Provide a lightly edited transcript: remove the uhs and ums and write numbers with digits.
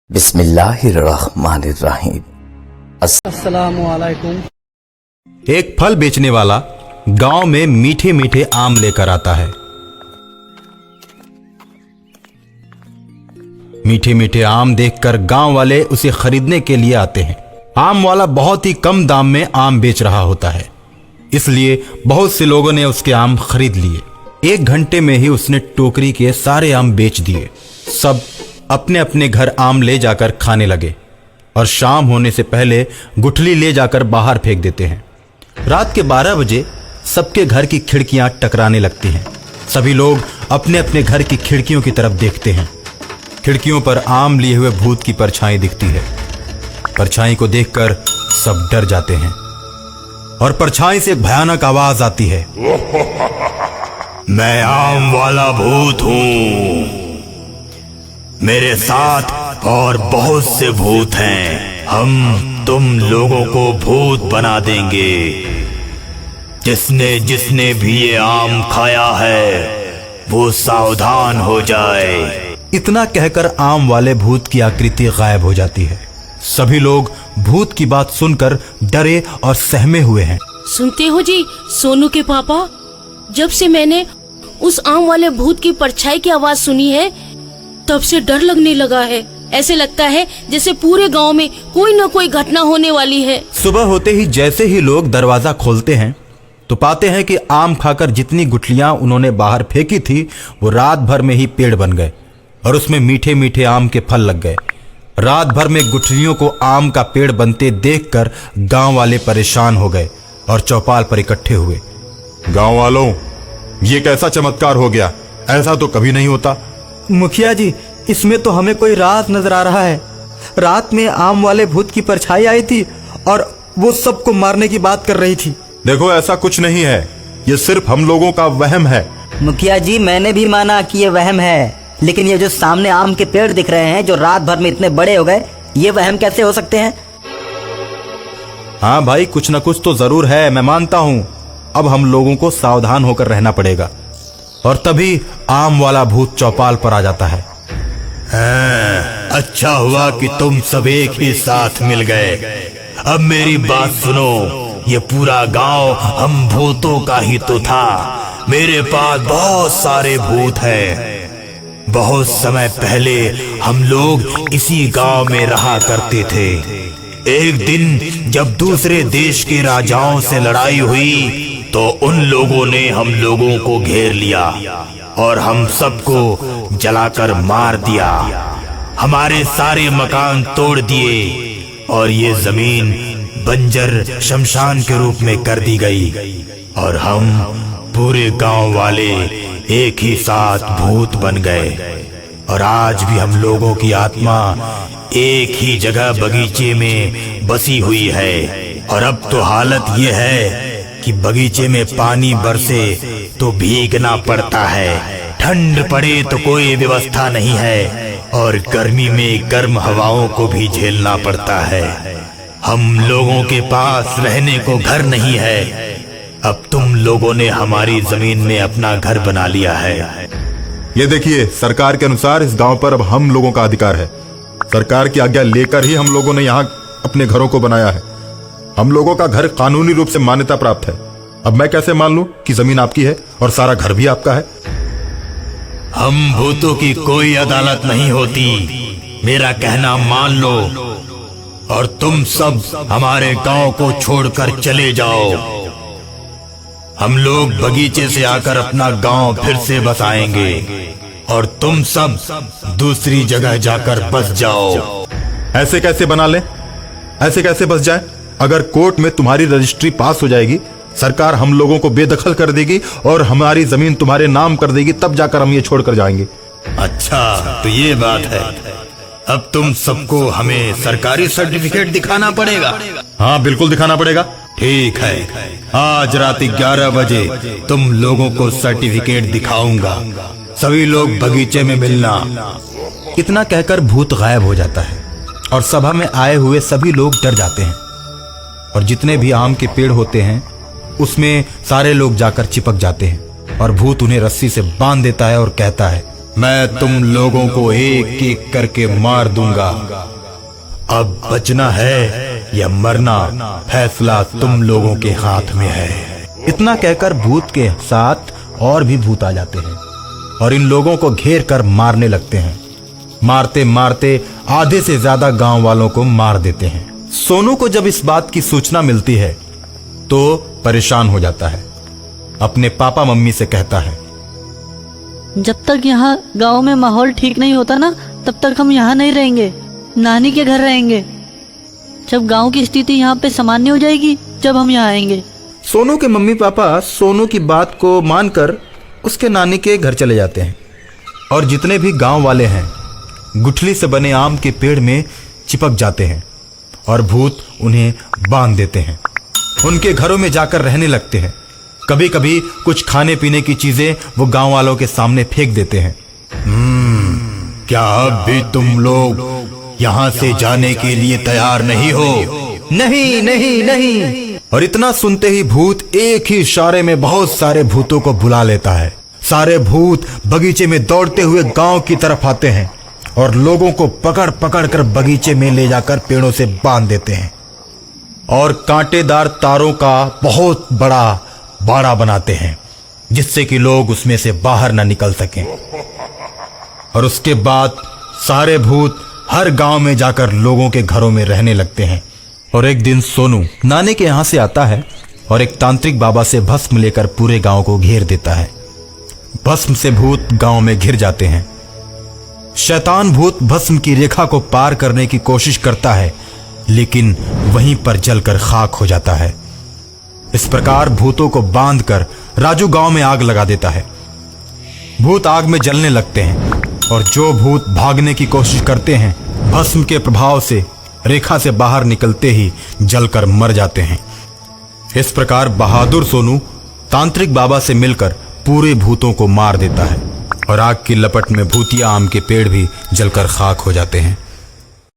बिस्मिल्लाहिर्रहमानिर्रहीम। अस्सलामु अलैकुम। एक फल बेचने वाला गांव में मीठे मीठे आम लेकर आता है। मीठे मीठे आम देखकर गांव वाले उसे खरीदने के लिए आते हैं। आम वाला बहुत ही कम दाम में आम बेच रहा होता है, इसलिए बहुत से लोगों ने उसके आम खरीद लिए। 1 घंटे में ही उसने टोकरी के सारे आम बेच दिए। सब अपने अपने घर आम ले जाकर खाने लगे और शाम होने से पहले गुठली ले जाकर बाहर फेंक देते हैं। रात के 12 बजे सबके घर की खिड़कियां टकराने लगती हैं। सभी लोग अपने अपने घर की खिड़कियों की तरफ देखते हैं। खिड़कियों पर आम लिए हुए भूत की परछाई दिखती है। परछाई को देखकर सब डर जाते हैं और परछाई से एक भयानक आवाज आती है, मैं आम वाला भूत हूँ। मेरे साथ और बहुत से भूत हैं। हम तुम लोगों को भूत बना देंगे। जिसने जिसने भी ये आम खाया है वो सावधान हो जाए। इतना कहकर आम वाले भूत की आकृति गायब हो जाती है। सभी लोग भूत की बात सुनकर डरे और सहमे हुए हैं। सुनते हो जी सोनू के पापा, जब से मैंने उस आम वाले भूत की परछाई की आवाज सुनी है तब से डर लगने लगा है। ऐसे लगता है जैसे पूरे गांव में कोई न कोई घटना होने वाली है। सुबह होते ही जैसे ही लोग दरवाजा खोलते हैं तो पाते हैं कि आम खाकर जितनी गुठलियां उन्होंने बाहर फेंकी थी वो रात भर में ही पेड़ बन गए और उसमें मीठे मीठे आम के फल लग गए। रात भर में गुठलियों को आम का पेड़ बनते देखकर गांव वाले परेशान हो गए और चौपाल पर इकट्ठे हुए। गांव वालों, ये कैसा चमत्कार हो गया? ऐसा तो कभी नहीं होता। मुखिया जी, इसमें तो हमें कोई राज नजर आ रहा है। रात में आम वाले भूत की परछाई आई थी और वो सबको मारने की बात कर रही थी। देखो, ऐसा कुछ नहीं है, ये सिर्फ हम लोगों का वहम है। मुखिया जी, मैंने भी माना कि ये वहम है, लेकिन ये जो सामने आम के पेड़ दिख रहे हैं जो रात भर में इतने बड़े हो गए, ये वहम कैसे हो सकते हैं? हाँ भाई, कुछ न कुछ तो जरूर है, मैं मानता हूं। अब हम लोगों को सावधान होकर रहना पड़ेगा। और तभी आम वाला भूत चौपाल पर आ जाता है। अच्छा हुआ कि तुम सब एक ही साथ मिल गए। अब मेरी बात सुनो, ये पूरा गांव हम भूतों का ही तो था। मेरे पास बहुत सारे भूत हैं। बहुत समय पहले हम लोग इसी गांव में रहा करते थे। एक दिन जब दूसरे देश के राजाओं से लड़ाई हुई तो उन लोगों ने हम लोगों को घेर लिया और हम सबको जलाकर मार दिया। हमारे सारे मकान तोड़ दिए और ये जमीन बंजर शमशान के रूप में कर दी गई और हम पूरे गांव वाले एक ही साथ भूत बन गए। और आज भी हम लोगों की आत्मा एक ही जगह बगीचे में बसी हुई है। और अब तो हालत ये है कि बगीचे में पानी बरसे तो भीगना पड़ता है, ठंड पड़े तो कोई व्यवस्था नहीं है और गर्मी में गर्म हवाओं को भी झेलना पड़ता है। हम लोगों के पास रहने को घर नहीं है। अब तुम लोगों ने हमारी जमीन में अपना घर बना लिया है। ये देखिए, सरकार के अनुसार इस गांव पर अब हम लोगों का अधिकार है। सरकार की आज्ञा लेकर ही हम लोगों ने यहाँ अपने घरों को बनाया है। हम लोगों का घर कानूनी रूप से मान्यता प्राप्त है। अब मैं कैसे मान लूं कि जमीन आपकी है और सारा घर भी आपका है? हम भूतों की कोई अदालत नहीं होती। मेरा कहना मान लो और तुम सब हमारे गांव को छोड़कर चले जाओ। हम लोग बगीचे से आकर अपना गांव फिर से बसाएंगे और तुम सब दूसरी जगह जाकर बस जाओ। ऐसे कैसे बना ले? ऐसे कैसे बस जाए? अगर कोर्ट में तुम्हारी रजिस्ट्री पास हो जाएगी, सरकार हम लोगों को बेदखल कर देगी और हमारी जमीन तुम्हारे नाम कर देगी, तब जाकर हम ये छोड़कर जाएंगे। अच्छा, तो ये बात है। अब तुम सबको हमें सरकारी सर्टिफिकेट दिखाना पड़ेगा। हाँ, बिल्कुल दिखाना पड़ेगा। ठीक है, आज रात 11 बजे तुम लोगों को सर्टिफिकेट दिखाऊंगा। सभी लोग बगीचे में मिलना। इतना कहकर भूत गायब हो जाता है और सभा में आए हुए सभी लोग डर जाते हैं और जितने भी आम के पेड़ होते हैं उसमें सारे लोग जाकर चिपक जाते हैं और भूत उन्हें रस्सी से बांध देता है और कहता है, मैं तुम लोगों को एक एक करके मार दूंगा। अब बचना है या मरना, फैसला तुम लोगों के हाथ में है। इतना कहकर भूत के साथ और भी भूत आ जाते हैं और इन लोगों को घेर कर मारने लगते हैं। मारते मारते आधे से ज्यादा गांव वालों को मार देते हैं। सोनू को जब इस बात की सूचना मिलती है तो परेशान हो जाता है। अपने पापा मम्मी से कहता है, जब तक यहाँ गांव में माहौल ठीक नहीं होता ना, तब तक हम यहाँ नहीं रहेंगे, नानी के घर रहेंगे। जब गांव की स्थिति यहाँ पे सामान्य हो जाएगी, जब हम यहाँ आएंगे। सोनू के मम्मी पापा सोनू की बात को मानकर उसके नानी के घर चले जाते हैं और जितने भी गांव वाले हैं गुठली से बने आम के पेड़ में चिपक जाते हैं और भूत उन्हें बांध देते हैं। उनके घरों में जाकर रहने लगते हैं। कभी कभी कुछ खाने पीने की चीजें वो गांव वालों के सामने फेंक देते हैं। क्या अब भी तुम लोग यहाँ से जाने के लिए तैयार नहीं हो? नहीं नहीं नहीं। और इतना सुनते ही भूत एक ही इशारे में बहुत सारे भूतों को बुला लेता है। सारे भूत बगीचे में दौड़ते हुए गांव की तरफ आते हैं और लोगों को पकड़ पकड़ कर बगीचे में ले जाकर पेड़ों से बांध देते हैं और कांटेदार तारों का बहुत बड़ा बाड़ा बनाते हैं जिससे कि लोग उसमें से बाहर न निकल सकें। और उसके बाद सारे भूत हर गांव में जाकर लोगों के घरों में रहने लगते हैं। और एक दिन सोनू नानी के यहां से आता है और एक तांत्रिक बाबा से भस्म लेकर पूरे गांव को घेर देता है। भस्म से भूत गांव में घिर जाते हैं। शैतान भूत भस्म की रेखा को पार करने की कोशिश करता है लेकिन वहीं पर जलकर खाक हो जाता है। इस प्रकार भूतों को बांधकर राजू गांव में आग लगा देता है। भूत आग में जलने लगते हैं और जो भूत भागने की कोशिश करते हैं भस्म के प्रभाव से रेखा से बाहर निकलते ही जलकर मर जाते हैं। इस प्रकार बहादुर सोनू तांत्रिक बाबा से मिलकर पूरे भूतों को मार देता है और आग की लपट में भूतिया आम के पेड़ भी जलकर खाक हो जाते हैं।